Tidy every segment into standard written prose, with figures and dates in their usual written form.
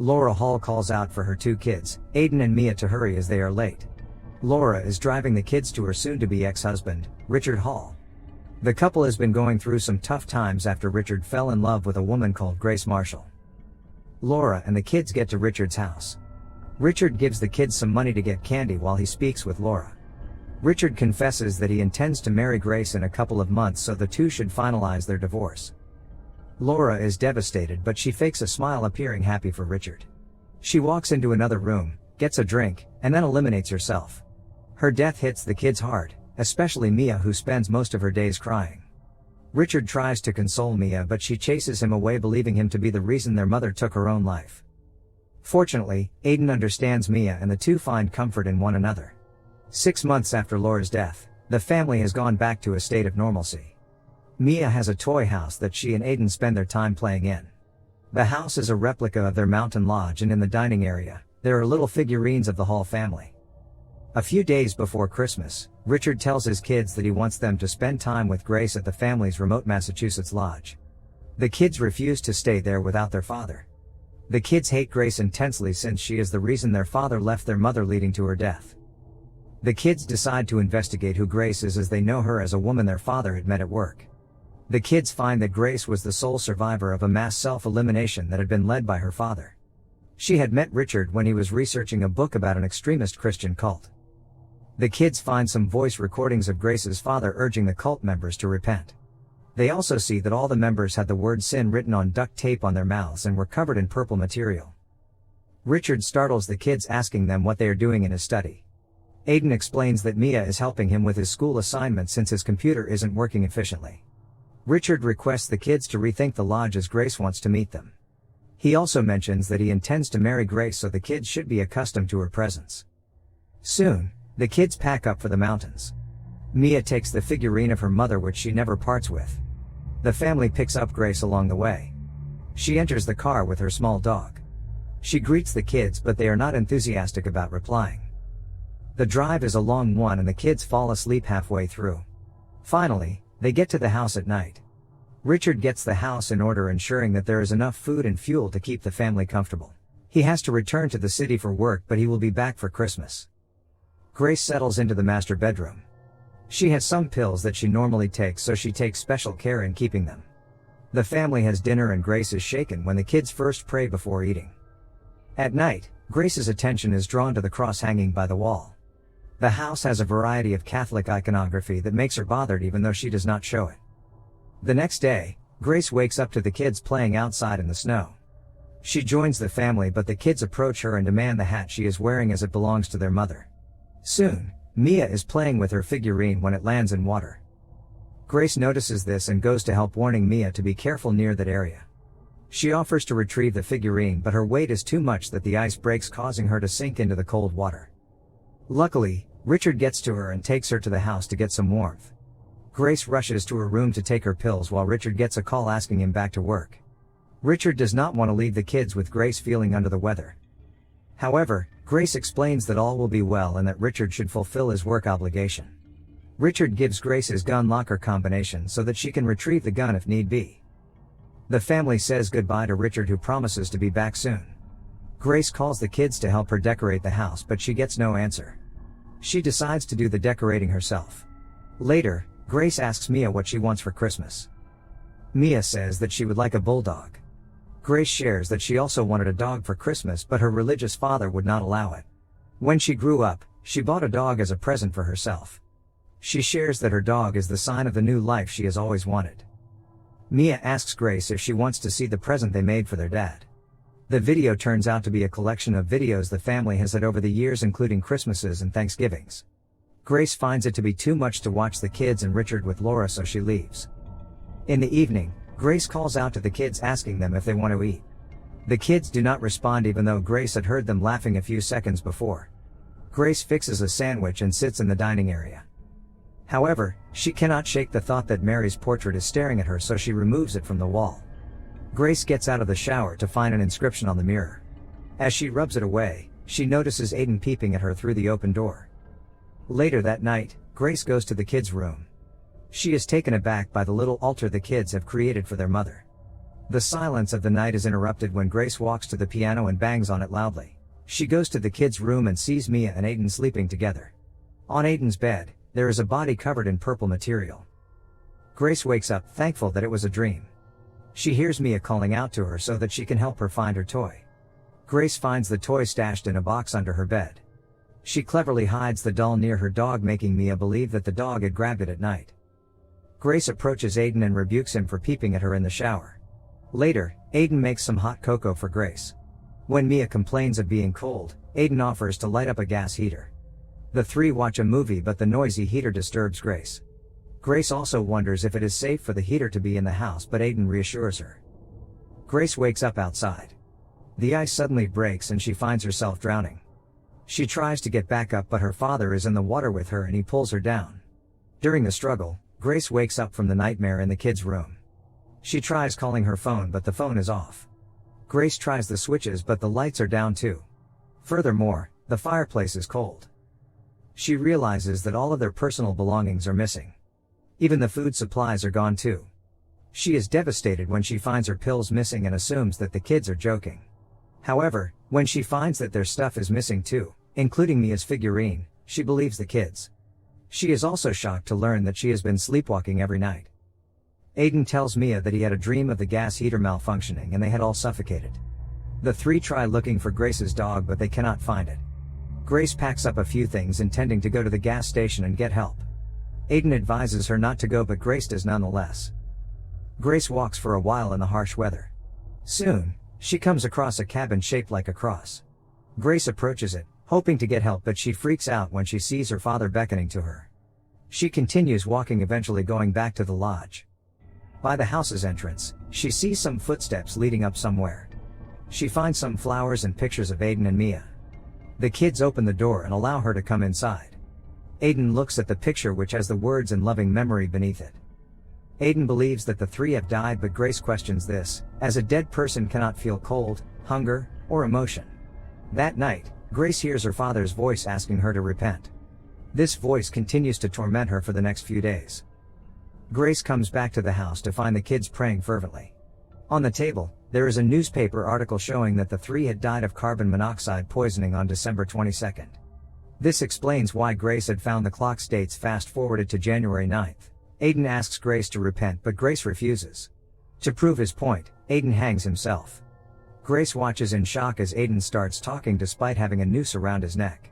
Laura Hall calls out for her two kids, Aiden and Mia, to hurry as they are late. Laura is driving the kids to her soon-to-be ex-husband, Richard Hall. The couple has been going through some tough times after Richard fell in love with a woman called Grace Marshall. Laura and the kids get to Richard's house. Richard gives the kids some money to get candy while he speaks with Laura. Richard confesses that he intends to marry Grace in a couple of months, so the two should finalize their divorce. Laura is devastated, but she fakes a smile, appearing happy for Richard. She walks into another room, gets a drink, and then eliminates herself. Her death hits the kids hard, especially Mia, who spends most of her days crying. Richard tries to console Mia, but she chases him away, believing him to be the reason their mother took her own life. Fortunately, Aiden understands Mia and the two find comfort in one another. 6 months after Laura's death, the family has gone back to a state of normalcy. Mia has a toy house that she and Aiden spend their time playing in. The house is a replica of their mountain lodge, and in the dining area, there are little figurines of the Hall family. A few days before Christmas, Richard tells his kids that he wants them to spend time with Grace at the family's remote Massachusetts lodge. The kids refuse to stay there without their father. The kids hate Grace intensely since she is the reason their father left their mother, leading to her death. The kids decide to investigate who Grace is, as they know her as a woman their father had met at work. The kids find that Grace was the sole survivor of a mass self-elimination that had been led by her father. She had met Richard when he was researching a book about an extremist Christian cult. The kids find some voice recordings of Grace's father urging the cult members to repent. They also see that all the members had the word sin written on duct tape on their mouths and were covered in purple material. Richard startles the kids, asking them what they are doing in his study. Aiden explains that Mia is helping him with his school assignment since his computer isn't working efficiently. Richard requests the kids to rethink the lodge as Grace wants to meet them. He also mentions that he intends to marry Grace, so the kids should be accustomed to her presence. Soon, the kids pack up for the mountains. Mia takes the figurine of her mother, which she never parts with. The family picks up Grace along the way. She enters the car with her small dog. She greets the kids, but they are not enthusiastic about replying. The drive is a long one and the kids fall asleep halfway through. Finally, they get to the house at night. Richard gets the house in order, ensuring that there is enough food and fuel to keep the family comfortable. He has to return to the city for work, but he will be back for Christmas. Grace settles into the master bedroom. She has some pills that she normally takes, so she takes special care in keeping them. The family has dinner and Grace is shaken when the kids first pray before eating. At night, Grace's attention is drawn to the cross hanging by the wall. The house has a variety of Catholic iconography that makes her bothered, even though she does not show it. The next day, Grace wakes up to the kids playing outside in the snow. She joins the family, but the kids approach her and demand the hat she is wearing, as it belongs to their mother. Soon, Mia is playing with her figurine when it lands in water. Grace notices this and goes to help, warning Mia to be careful near that area. She offers to retrieve the figurine, but her weight is too much that the ice breaks, causing her to sink into the cold water. Luckily, Richard gets to her and takes her to the house to get some warmth. Grace rushes to her room to take her pills while Richard gets a call asking him back to work. Richard does not want to leave the kids with Grace feeling under the weather. However, Grace explains that all will be well and that Richard should fulfill his work obligation. Richard gives Grace his gun locker combination so that she can retrieve the gun if need be. The family says goodbye to Richard, who promises to be back soon. Grace calls the kids to help her decorate the house, but she gets no answer. She decides to do the decorating herself. Later, Grace asks Mia what she wants for Christmas. Mia says that she would like a bulldog. Grace shares that she also wanted a dog for Christmas, but her religious father would not allow it. When she grew up, she bought a dog as a present for herself. She shares that her dog is the sign of the new life she has always wanted. Mia asks Grace if she wants to see the present they made for their dad. The video turns out to be a collection of videos the family has had over the years, including Christmases and Thanksgivings. Grace finds it to be too much to watch the kids and Richard with Laura, so she leaves. In the evening, Grace calls out to the kids asking them if they want to eat. The kids do not respond, even though Grace had heard them laughing a few seconds before. Grace fixes a sandwich and sits in the dining area. However, she cannot shake the thought that Mary's portrait is staring at her, so she removes it from the wall. Grace gets out of the shower to find an inscription on the mirror. As she rubs it away, she notices Aiden peeping at her through the open door. Later that night, Grace goes to the kids' room. She is taken aback by the little altar the kids have created for their mother. The silence of the night is interrupted when Grace walks to the piano and bangs on it loudly. She goes to the kids' room and sees Mia and Aiden sleeping together. On Aiden's bed, there is a body covered in purple material. Grace wakes up, thankful that it was a dream. She hears Mia calling out to her so that she can help her find her toy. Grace finds the toy stashed in a box under her bed. She cleverly hides the doll near her dog, making Mia believe that the dog had grabbed it at night. Grace approaches Aiden and rebukes him for peeping at her in the shower. Later, Aiden makes some hot cocoa for Grace. When Mia complains of being cold, Aiden offers to light up a gas heater. The three watch a movie, but the noisy heater disturbs Grace. Grace also wonders if it is safe for the heater to be in the house, but Aiden reassures her. Grace wakes up outside. The ice suddenly breaks and she finds herself drowning. She tries to get back up, but her father is in the water with her and he pulls her down. During the struggle, Grace wakes up from the nightmare in the kids' room. She tries calling her phone, but the phone is off. Grace tries the switches, but the lights are down too. Furthermore, the fireplace is cold. She realizes that all of their personal belongings are missing. Even the food supplies are gone too. She is devastated when she finds her pills missing and assumes that the kids are joking. However, when she finds that their stuff is missing too, including Mia's figurine, she believes the kids. She is also shocked to learn that she has been sleepwalking every night. Aiden tells Mia that he had a dream of the gas heater malfunctioning and they had all suffocated. The three try looking for Grace's dog, but they cannot find it. Grace packs up a few things, intending to go to the gas station and get help. Aiden advises her not to go, but Grace does nonetheless. Grace walks for a while in the harsh weather. Soon, she comes across a cabin shaped like a cross. Grace approaches it, hoping to get help, but she freaks out when she sees her father beckoning to her. She continues walking, eventually going back to the lodge. By the house's entrance, she sees some footsteps leading up somewhere. She finds some flowers and pictures of Aiden and Mia. The kids open the door and allow her to come inside. Aiden looks at the picture, which has the words "in loving memory" beneath it. Aiden believes that the three have died, but Grace questions this, as a dead person cannot feel cold, hunger, or emotion. That night, Grace hears her father's voice asking her to repent. This voice continues to torment her for the next few days. Grace comes back to the house to find the kids praying fervently. On the table, there is a newspaper article showing that the three had died of carbon monoxide poisoning on December 22nd. This explains why Grace had found the clock's dates fast-forwarded to January 9th. Aiden asks Grace to repent, but Grace refuses. To prove his point, Aiden hangs himself. Grace watches in shock as Aiden starts talking despite having a noose around his neck.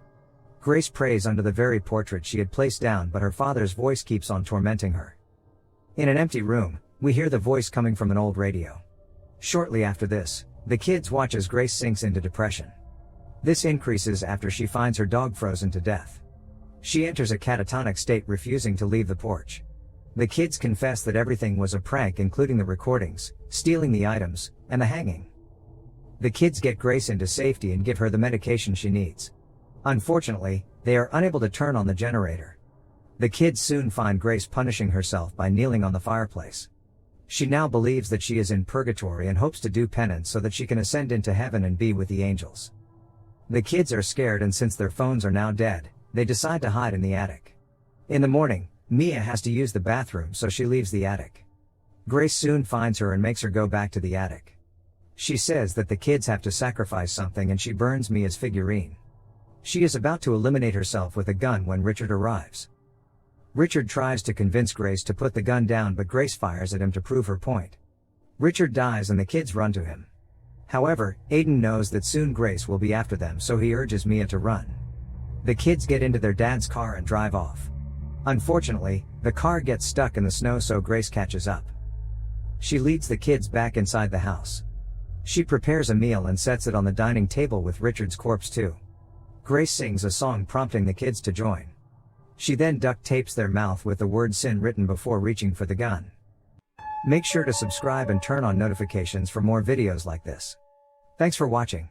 Grace prays under the very portrait she had placed down, but her father's voice keeps on tormenting her. In an empty room, we hear the voice coming from an old radio. Shortly after this, the kids watch as Grace sinks into depression. This increases after she finds her dog frozen to death. She enters a catatonic state, refusing to leave the porch. The kids confess that everything was a prank, including the recordings, stealing the items, and the hanging. The kids get Grace into safety and give her the medication she needs. Unfortunately, they are unable to turn on the generator. The kids soon find Grace punishing herself by kneeling on the fireplace. She now believes that she is in purgatory and hopes to do penance so that she can ascend into heaven and be with the angels. The kids are scared, and since their phones are now dead, they decide to hide in the attic. In the morning, Mia has to use the bathroom, so she leaves the attic. Grace soon finds her and makes her go back to the attic. She says that the kids have to sacrifice something, and she burns Mia's figurine. She is about to eliminate herself with a gun when Richard arrives. Richard tries to convince Grace to put the gun down, but Grace fires at him to prove her point. Richard dies and the kids run to him. However, Aiden knows that soon Grace will be after them, so he urges Mia to run. The kids get into their dad's car and drive off. Unfortunately, the car gets stuck in the snow, so Grace catches up. She leads the kids back inside the house. She prepares a meal and sets it on the dining table with Richard's corpse too. Grace sings a song prompting the kids to join. She then duct tapes their mouth with the word sin written before reaching for the gun. Make sure to subscribe and turn on notifications for more videos like this. Thanks for watching.